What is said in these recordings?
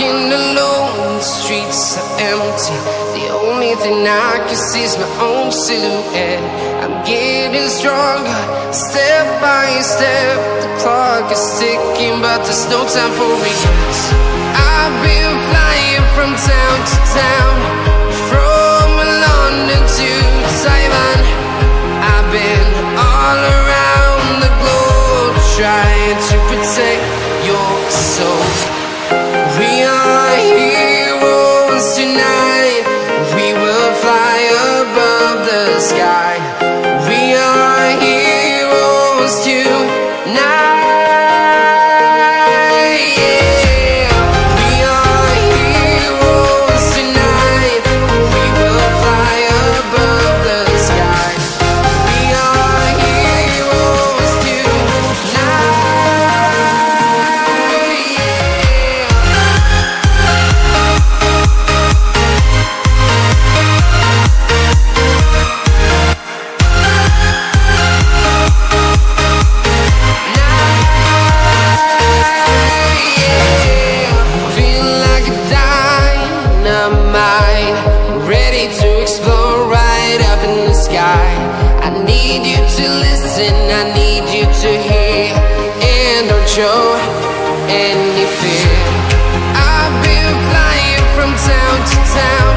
walking alone, the streets are empty. The only thing I can see is my own silhouette. I'm getting stronger, step by step. The clock is ticking, but there's no time for regrets. I've been flying from town to town, from London to Taiwan. I've been all around the globe, trying to protect your soul. We are heroes tonight. We will fly above the sky. We are heroes tonight. Yeah. We are heroes tonight. We will fly above the sky. We are heroes tonight. I need you to listen, I need you to hear, and don't show any fear. I've been flying from town to town,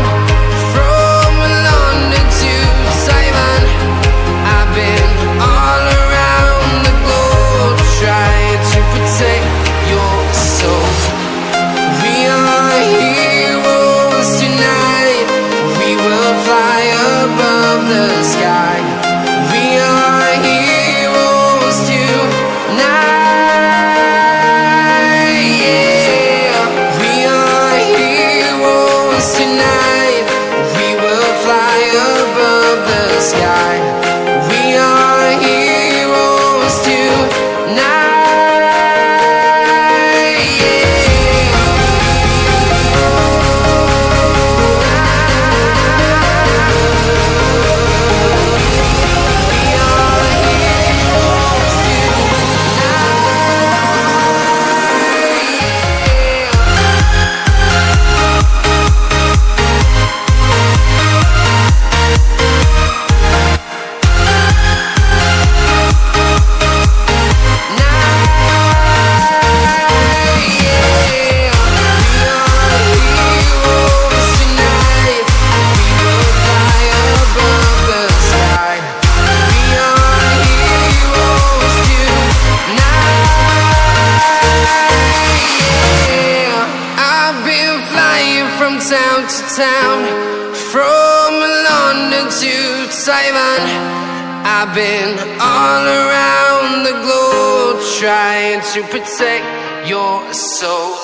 from London to Taiwan. I've been all around the globe, trying to protect your soul. We are heroes tonight. We will fly above the sky. We are heroes tonight. Yeah. We are heroes tonight. We will fly above the sky. We are heroes tonight. From town to town, from London to Taiwan. I've been all around the globe, trying to protect your soul.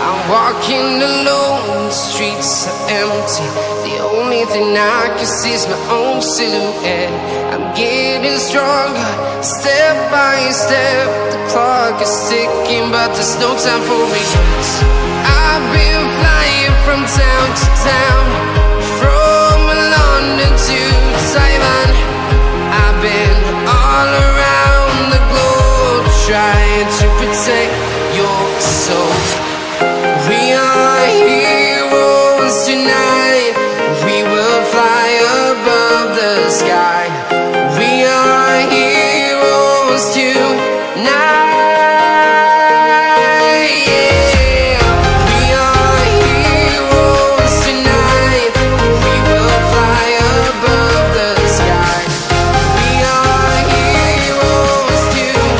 I'm walking alone, the streets are empty. The only thing I can see is my own silhouette. I'm getting stronger, step by step. The clock is ticking, but there's no time for regrets. I've been flying from town to town, from London to Taiwan. I've been all around the globe, trying to protect your soul. We are heroes tonight. We will fly above the sky. We are heroes tonight. Yeah. We are heroes tonight. We will fly above the sky. We are heroes tonight.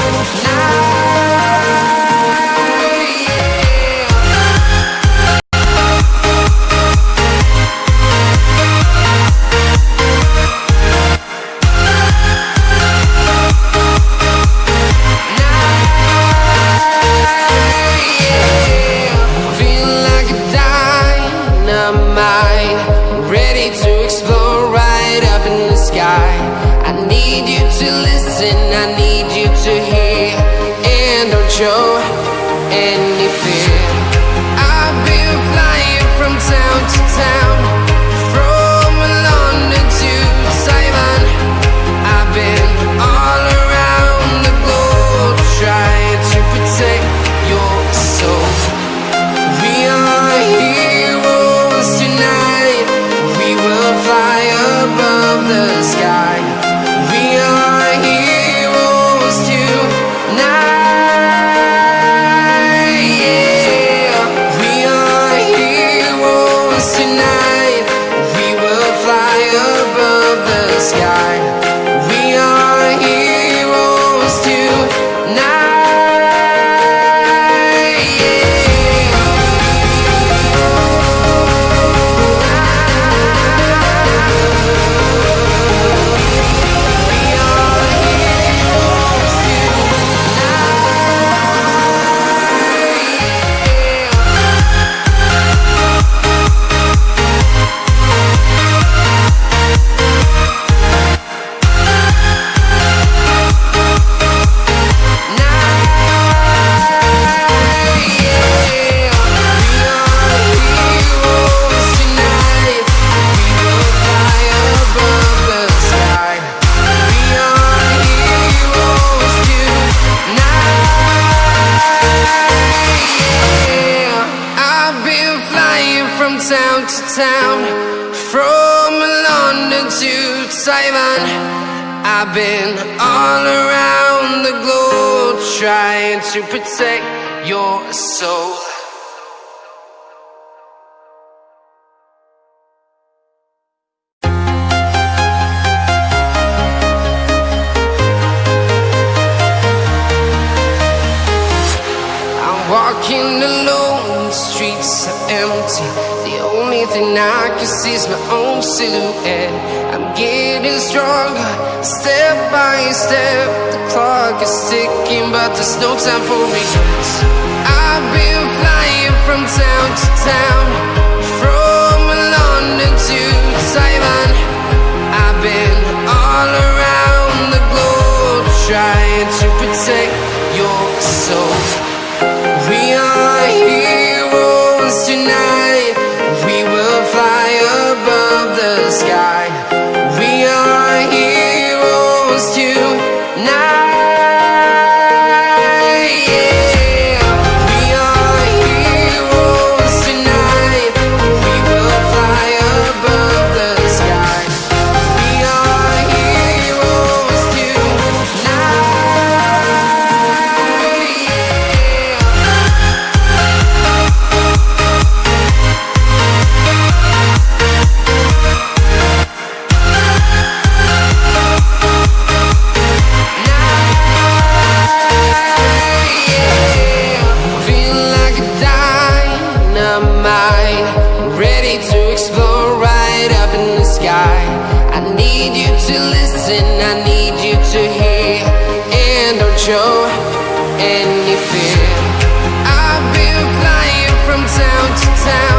I need you to listen, I need you to hear, and don't show any fear. I've been flying from town to town, from London to Taiwan. I've been all around the globe trying to protect your soul. We are heroes tonight. We will fly above the sky. We are heroes tonight. Yeah. We are heroes tonight. We will fly above the sky. We are heroes tonight. Town to town, from London to Taiwan. I've been all around the globe trying to protect your soul. I'm walking alone, the streets are empty. The only thing I can see is my own silhouette. I'm getting stronger, step by step. The clock is ticking, but there's no time for regrets. I've been flying from town to town, from London to Taiwan. I've been all around the globe trying to protect your soul. We are heroes tonight. We will fly above the sky. We are heroes tonight. Yeah. We are heroes tonight. We will fly above the sky. We are heroes tonight. I need you to listen, I need you to hear, and don't show any fear. I've been flying from town to town.